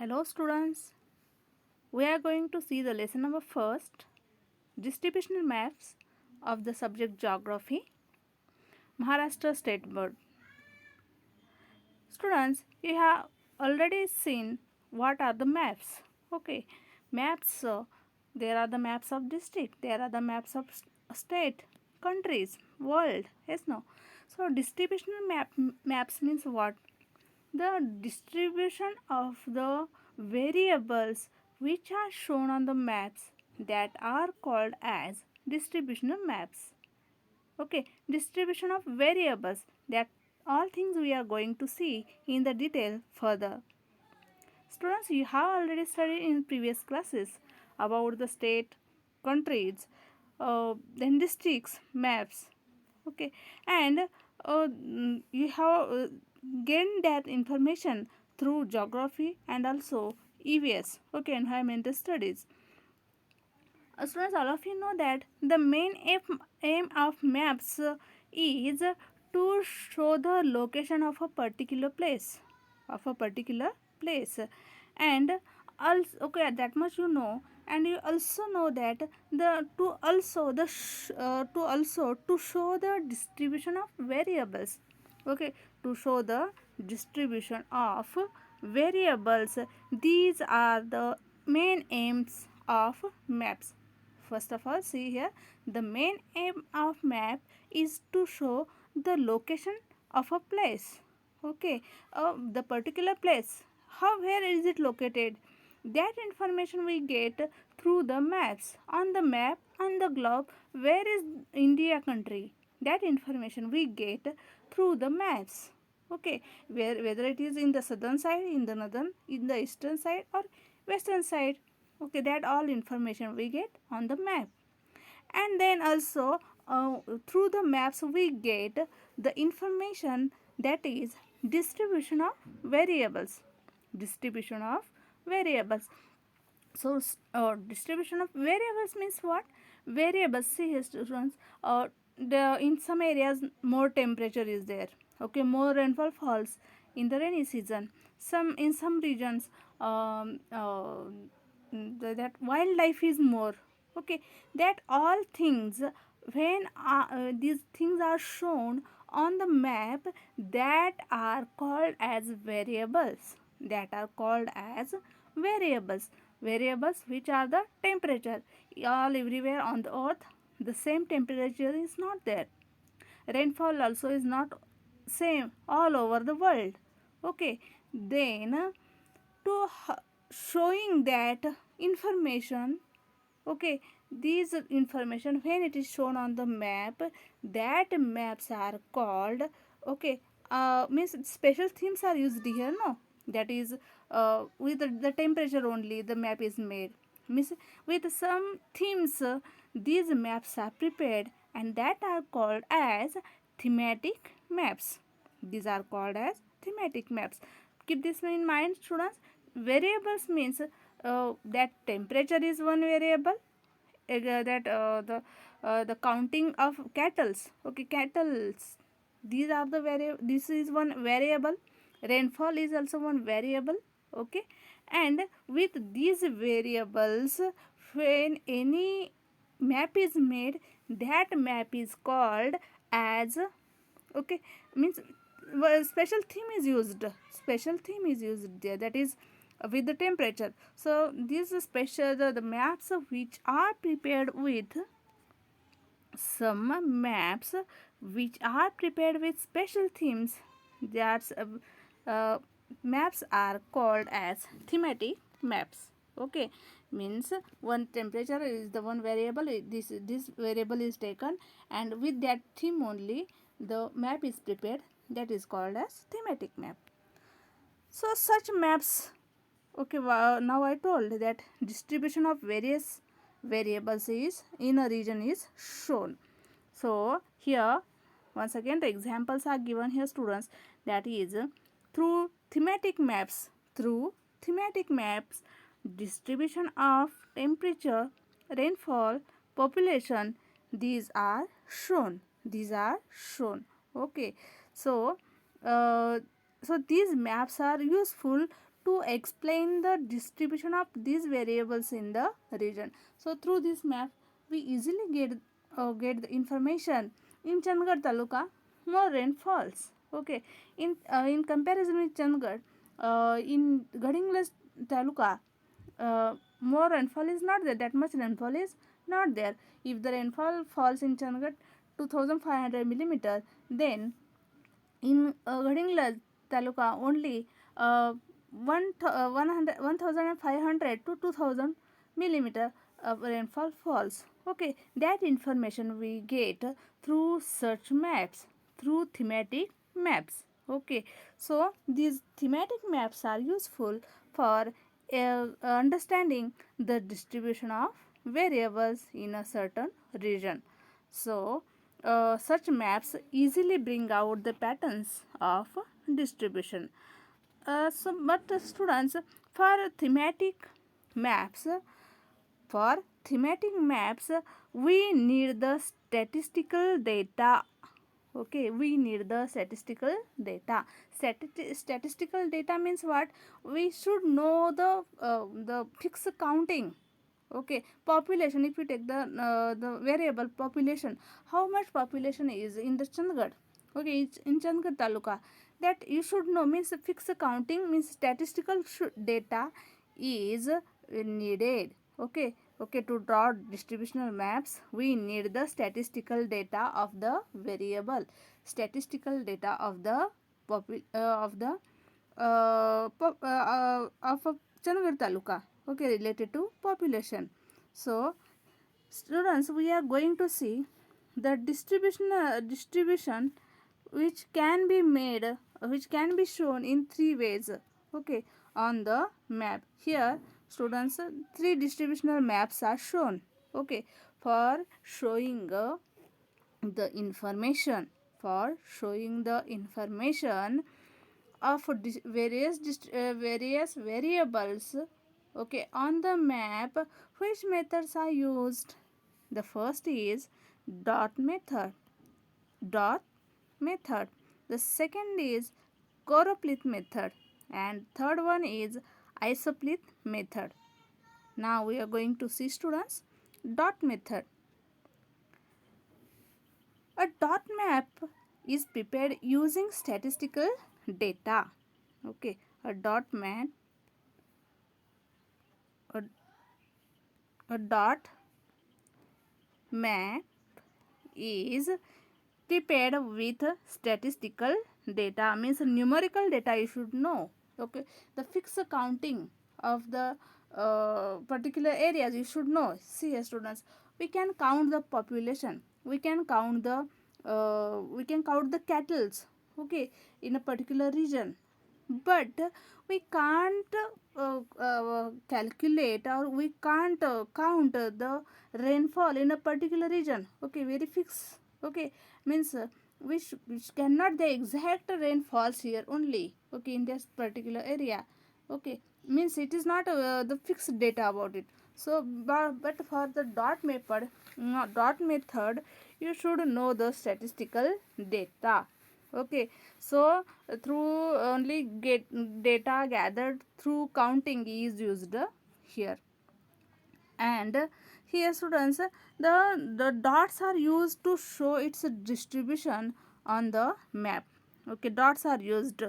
Hello students, we are going to see the lesson number first, distributional maps of the subject geography, Maharashtra State Board. Students, you have already seen what are the maps. Okay, maps, there are the maps of district, there are the maps of state, countries, world, yes, no. So distributional maps means what? The distribution of the variables which are shown on the maps that are called as distributional maps. Okay, distribution of variables, that all things we are going to see in the detail further. Students, you have already studied in previous classes about the state, countries, then districts, maps. Okay, and you have gained that information through geography and also EVS, okay, environmental studies. Students, all of you know that the main aim of maps is to show the location of a particular place, and also, okay, that much you know, and you also know that the to also to show the distribution of variables, okay, to show the distribution of variables. These are the main aims of maps. First of all, see here, the main aim of map is to show the location of a place. Okay, the particular place, where is it located? That information we get through the maps. On the map, on the globe, where is India country? That information we get through the maps. Okay, whether it is in the southern side, in the northern, in the eastern side, or western side. Okay, that all information we get on the map. And then also through the maps we get the information, that is distribution of variables. Distribution of variables. So distribution of variables means what? Variables, see here students, in some areas more temperature is there, okay, more rainfall falls in the rainy season. In some regions, that wildlife is more, okay, that all things, when these things are shown on the map, that are called as variables, that are called as variables. Variables which are the temperature. All everywhere on the earth the same temperature is not there. Rainfall also is not same all over the world. Okay, then to showing that information, okay, these information when it is shown on the map, that maps are called, okay, means special themes are used here, no, that is with the temperature only the map is made, means with some themes these maps are prepared, and that are called as thematic maps. These are called as thematic maps. Keep this in mind students. Variables means that temperature is one variable, that the counting of cattles, okay, cattles, these are the this is one variable. Rainfall is also one variable, okay, and with these variables, when any map is made, that map is called as, okay, means special theme is used, special theme is used there, that is with the temperature. So these special the maps which are prepared with some maps which are prepared with special themes, that's maps are called as thematic maps. Okay, means one temperature is the one variable, this variable is taken, and with that theme only the map is prepared, that is called as thematic map. So such maps, okay, now I told that distribution of various variables is in a region is shown. So here once again the examples are given here students, that is through thematic maps, through thematic maps, distribution of temperature, rainfall, population, these are shown, these are shown. Okay, so uh, so these maps are useful to explain the distribution of these variables in the region. So through this map we easily get the information. In Chandigarh taluka more rain falls. Okay, in comparison with Chandigarh, in Gadingla taluka more rainfall is not there, that much rainfall is not there. If the rainfall falls in Chandigarh 2500 millimeter, then in Gadingla taluka only 1500 to 2000 millimeter rainfall falls. Okay, that information we get through search maps, through thematic maps. Okay, so these thematic maps are useful for understanding the distribution of variables in a certain region. So such maps easily bring out the patterns of distribution. But students, for thematic maps, for thematic maps, we need the statistical data. Okay, we need the statistical data. Statistical data means what? We should know the fixed counting. Okay, population. If you take the variable population, how much population is in the Chandigarh? Okay, it's in Chandigarh taluka. That you should know, means fixed counting, means statistical data is needed. Okay, okay, to draw distributional maps we need the statistical data of the variable, statistical data of the of the of Chandigarh taluka. Okay, related to population. So students, we are going to see the distribution which can be made, which can be shown in three ways. Okay, on the map. Here students, three distributional maps are shown. Okay, for showing the information, for showing the information of various variables. Okay, on the map, which methods are used? The first is dot method. Dot method. The second is choropleth method, and third one is isopleth method. Now we are going to see, students, dot method. A dot map is prepared using statistical data. Okay, a dot map, a, a dot map is prepared with statistical data, means numerical data you should know. Okay, the fixed counting of the particular areas you should know. See, students, we can count the population, we can count the cattles. Okay, in a particular region, but we can't calculate, or we can't count the rainfall in a particular region. Okay, very fixed. Okay, means which cannot the exact rain falls here only. Okay, in this particular area. Okay, means it is not the fixed data about it. So but for the dot method you should know the statistical data. Okay, so through only get data gathered through counting is used here. And here, students, the dots are used to show its distribution on the map. Okay, dots are used,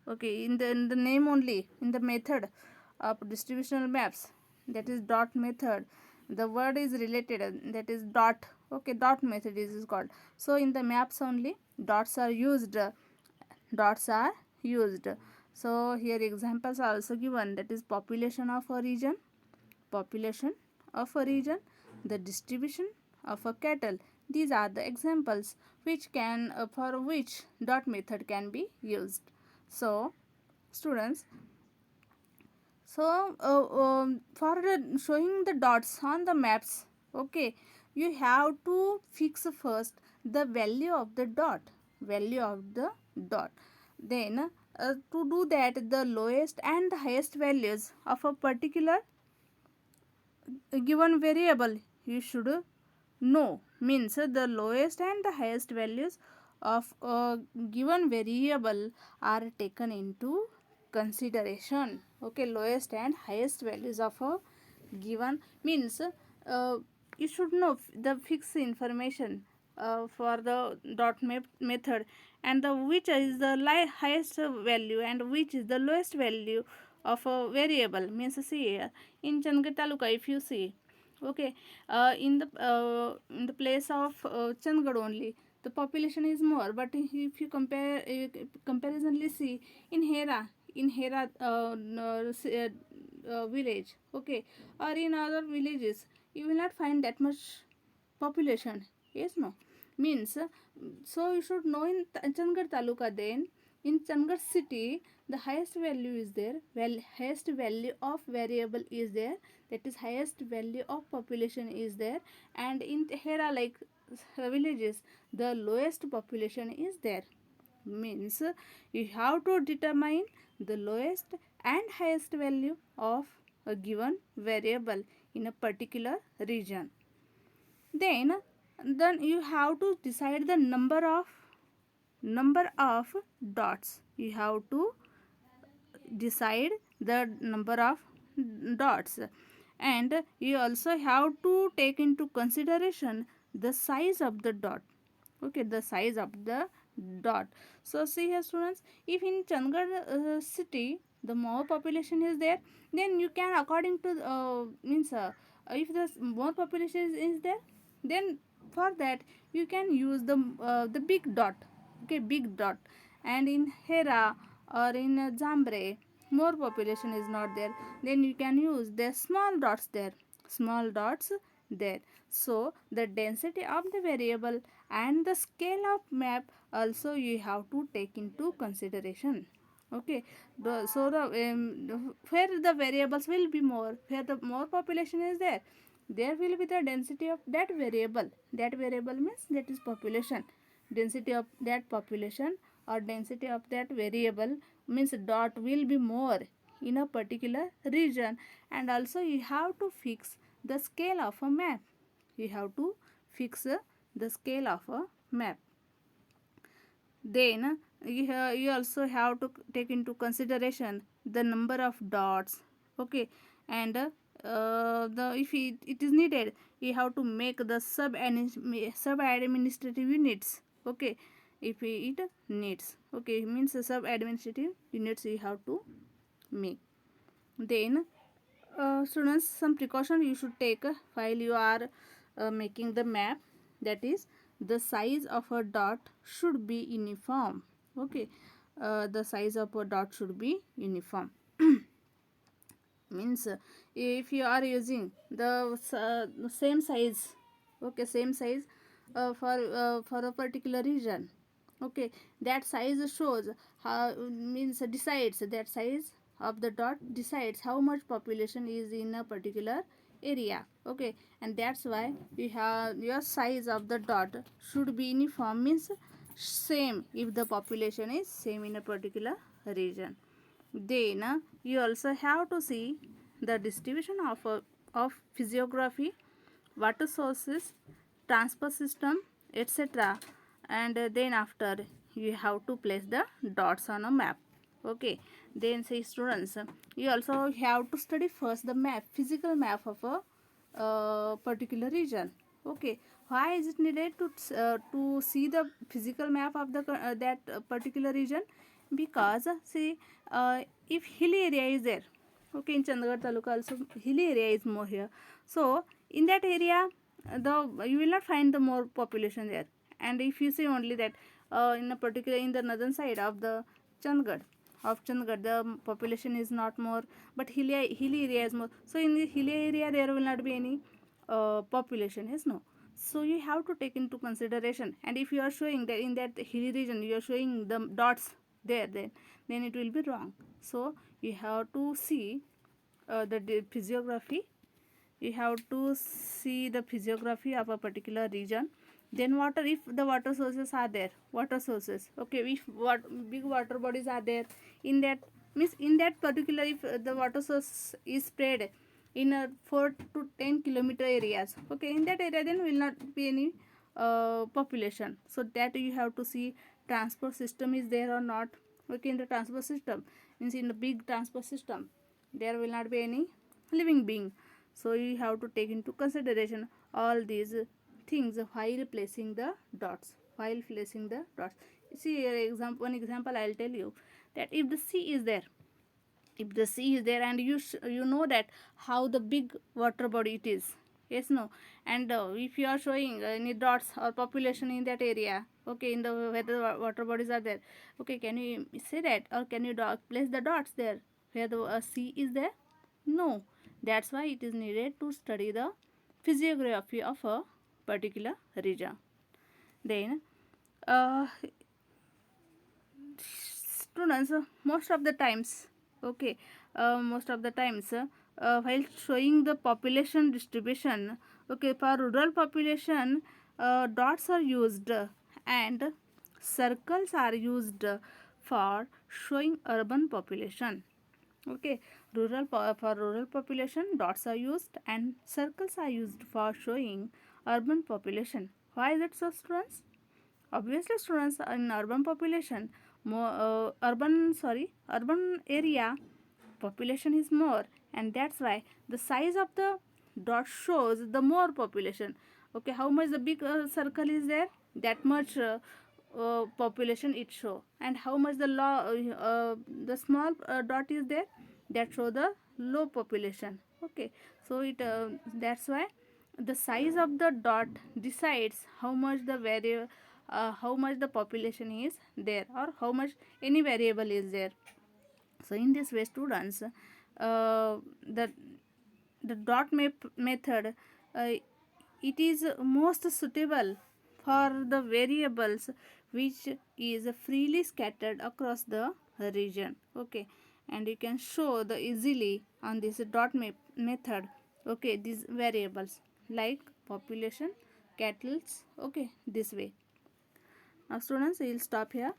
okay, in the name only, in the method of distributional maps, that is dot method. The word is related, that is dot. Okay, dot method is called. So in the maps only dots are used, dots are used. So here examples are also given, that is population of a region, population of a region, the distribution of a cattle. These are the examples which can for which dot method can be used. So students, so for showing the dots on the maps, okay, you have to fix first the value of the dot, value of the dot. Then to do that, the lowest and the highest values of a particular given variable you should know, means the lowest and the highest values of a given variable are taken into consideration. Okay, lowest and highest values of a given means you should know the fixed information for the dot method, and the which is the highest value and which is the lowest value of a variable. Means see here in Chandigarh Taluka, if you see, okay, in the place of Chandigarh only the population is more, but if you compare comparisonly see in Hera village, okay, or in other villages, you will not find that much population. Yes, no, means so you should know in Chandigarh Taluka, then in Chandigarh city the highest value is there, highest value of variable is there, that is highest value of population is there, and in Hera like villages the lowest population is there. Means you have to determine the lowest and highest value of a given variable in a particular region. Then you have to decide the number of dots. You have to decide the number of dots, and you also have to take into consideration the size of the dot. Okay, the size of the dot. So see here students, if in Chandigarh city the more population is there, then you can according to means if the more population is there, then for that you can use the big dot. Okay, big dot. And in Hera or in Jambre more population is not there, then you can use the small dots there, small dots there. So the density of the variable and the scale of map also you have to take into consideration. Okay, so where the variables will be more, where the more population is there, there will be the density of that variable. That variable means that is population. Density of that population or density of that variable means dot will be more in a particular region. And also you have to fix the scale of a map. You have to fix the scale of a map. Then you also have to take into consideration the number of dots. Okay, and the if it is needed, you have to make the sub administrative units. Okay, if it needs, okay, means the sub administrative units you have to make. Then students, some precaution you should take while you are making the map, that is the size of a dot should be uniform. Okay, the size of a dot should be uniform. Means if you are using the same size, okay, same size for a particular region, okay, that size shows how, means decides that size of the dot decides how much population is in a particular area. Okay, and that's why you have your size of the dot should be uniform, means same if the population is same in a particular region. Then you also have to see the distribution of physiography, water sources, transport system, etc. And then after you have to place the dots on a map. Okay, then say students, you also have to study first the map, physical map of a particular region. Okay, why is it needed to see the physical map of the that particular region? Because see, if hilly area is there, okay, in Chandigarh Taluka also hilly area is more here. So in that area, the you will not find the more population there. And if you see only that in a particular in the northern side of the Chandigarh the population is not more, but hilly area is more. So in the hilly area there will not be any population, yes, no. So you have to take into consideration, and if you are showing that in that hilly region you are showing the dots there, then it will be wrong. So you have to see the physiography. You have to see the physiography of a particular region. Then water, if the water sources are there, water sources, okay, if what big water bodies are there in that, means in that particular, if the water source is spread in a 4 to 10 kilometer areas, okay, in that area then will not be any population. So that you have to see transport system is there or not. Okay, in the transport system, means in the big transport system, there will not be any living being. So you have to take into consideration all these things while placing the dots. While placing the dots, see here example, one example I'll tell you, that if the sea is there, if the sea is there, and you know that how the big water body it is, yes, no, and if you are showing any dots or population in that area, okay, in the where the water bodies are there, okay, can you say that, or can you place the dots there where the sea is there? No. That's why it is needed to study the physiography of a particular region. Then students, most of the times, okay, most of the times, while showing the population distribution, okay, for rural population, dots are used and circles are used for showing urban population. Okay, for rural population, dots are used and circles are used for showing urban population. Why is it so, students? Obviously, students, in urban population, more urban area population is more, and that's why the size of the dot shows the more population. Okay, how much the big circle is there, that much population it show, and how much the small dot is there, that show the low population. Okay, so it that's why the size of the dot decides how much the how much the population is there, or how much any variable is there. So in this way, students, the dot method, uh, it is most suitable for the variables which is freely scattered across the region. Okay, and you can show the easily on this method, okay, these variables like population, cattle, okay, this way. Now students, we will stop here.